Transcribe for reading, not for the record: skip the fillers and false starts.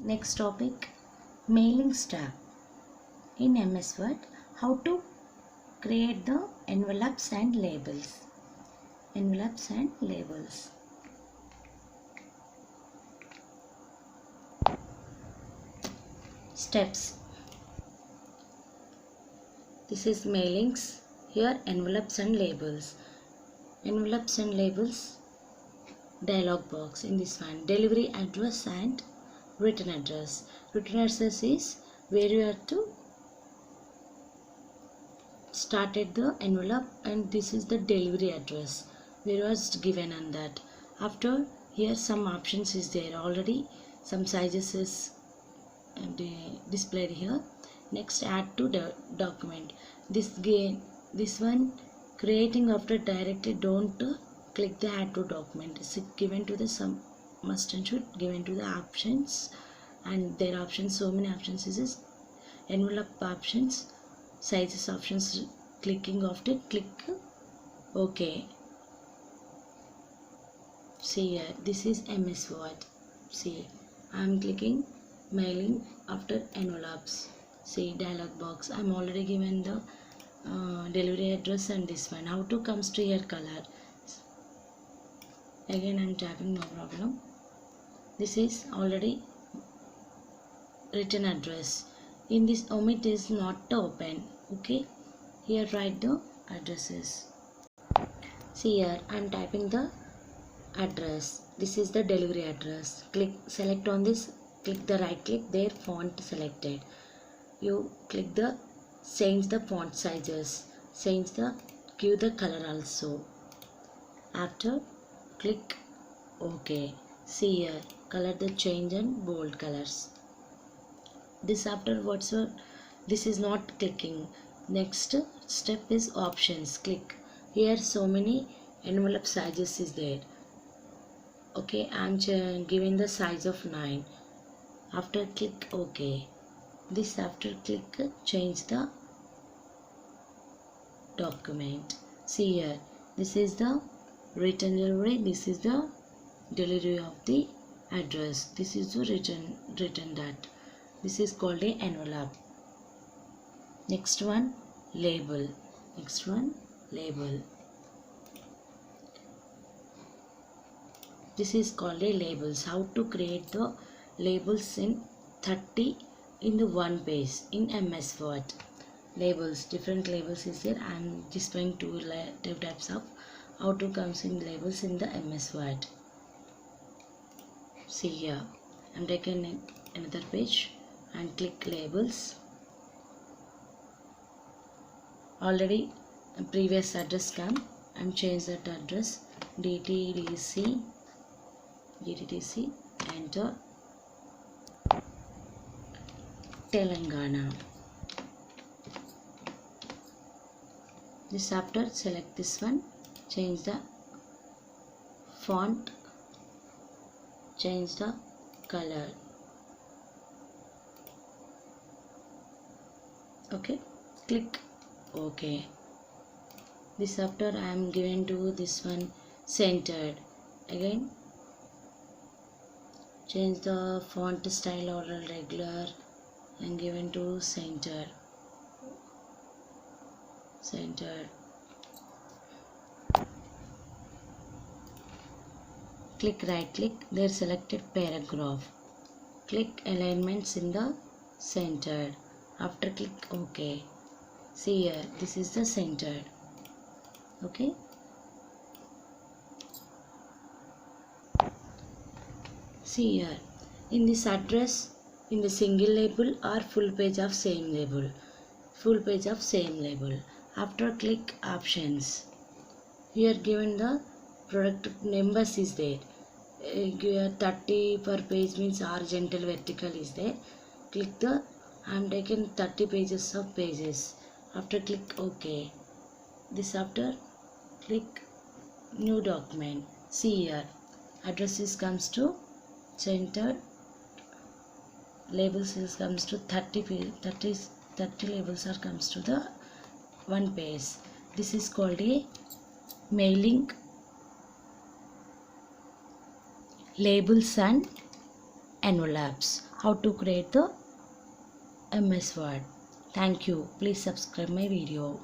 Next topic, mailing tab. In MS Word, how to create the envelopes and labels. Envelopes and labels. Steps. This is mailings. Here envelopes and labels. Envelopes and labels. Dialog box. In this one, delivery address and return address. Return address is where you have to started the envelope, and this is the delivery address where you are given on that. After here some options is there already, some sizes is displayed here. Next, add to the document. This one creating after directly, don't click the add to document. It's given to the some must and should given to the options, and their options, so many options is envelope options, sizes options. Clicking after click OK. See here, this is MS Word. See, I am clicking mailing after envelopes. See dialog box. I am already given the delivery address and this one. How to comes to your color. Again I am tapping, no problem. This is already written address. In this omit is not open. Okay. Here write the addresses. See here I am typing the address. This is the delivery address. Select on this. Click the right click there, font selected. You click the change the font sizes. Give the color also. After click OK. See here, color the change and bold colors. This after this is not clicking. Next step is options. Click here, so many envelope sizes is there. Okay, I am giving the size of 9. After click OK. This after click change the document. See here, this is the return delivery. This is the delivery of the address. This is the return that. This is called a envelope. Next one, label. Next one, label. This is called a labels. How to create the labels in 30 in the one page in MS Word. Labels, different labels is there. I am displaying two types of how to comes in labels in the MS Word. See here, I am taking another page and click labels. Already a previous address come. I am change that address. DTDC. Enter. Telangana. This after select this one. Change the font. Change the color. Okay. Click OK. This after I am given to this one centered. Again change the font style or regular and given to centered. Click right click there, selected paragraph. Click alignments in the centered. After click OK. See here, this is the centered. Okay. See here, in this address, in the single label or full page of same label. Full page of same label. After click options. Here given the product numbers is there. Here 30 per page means horizontal vertical is there. Click the, I am taking 30 pages of pages. After click OK. This after click new document. See here, addresses comes to centered. Labels is comes to 30 labels are comes to the one page. This is called a mailing labels and envelopes. how to create the MS Word. Thank you. Please subscribe my video.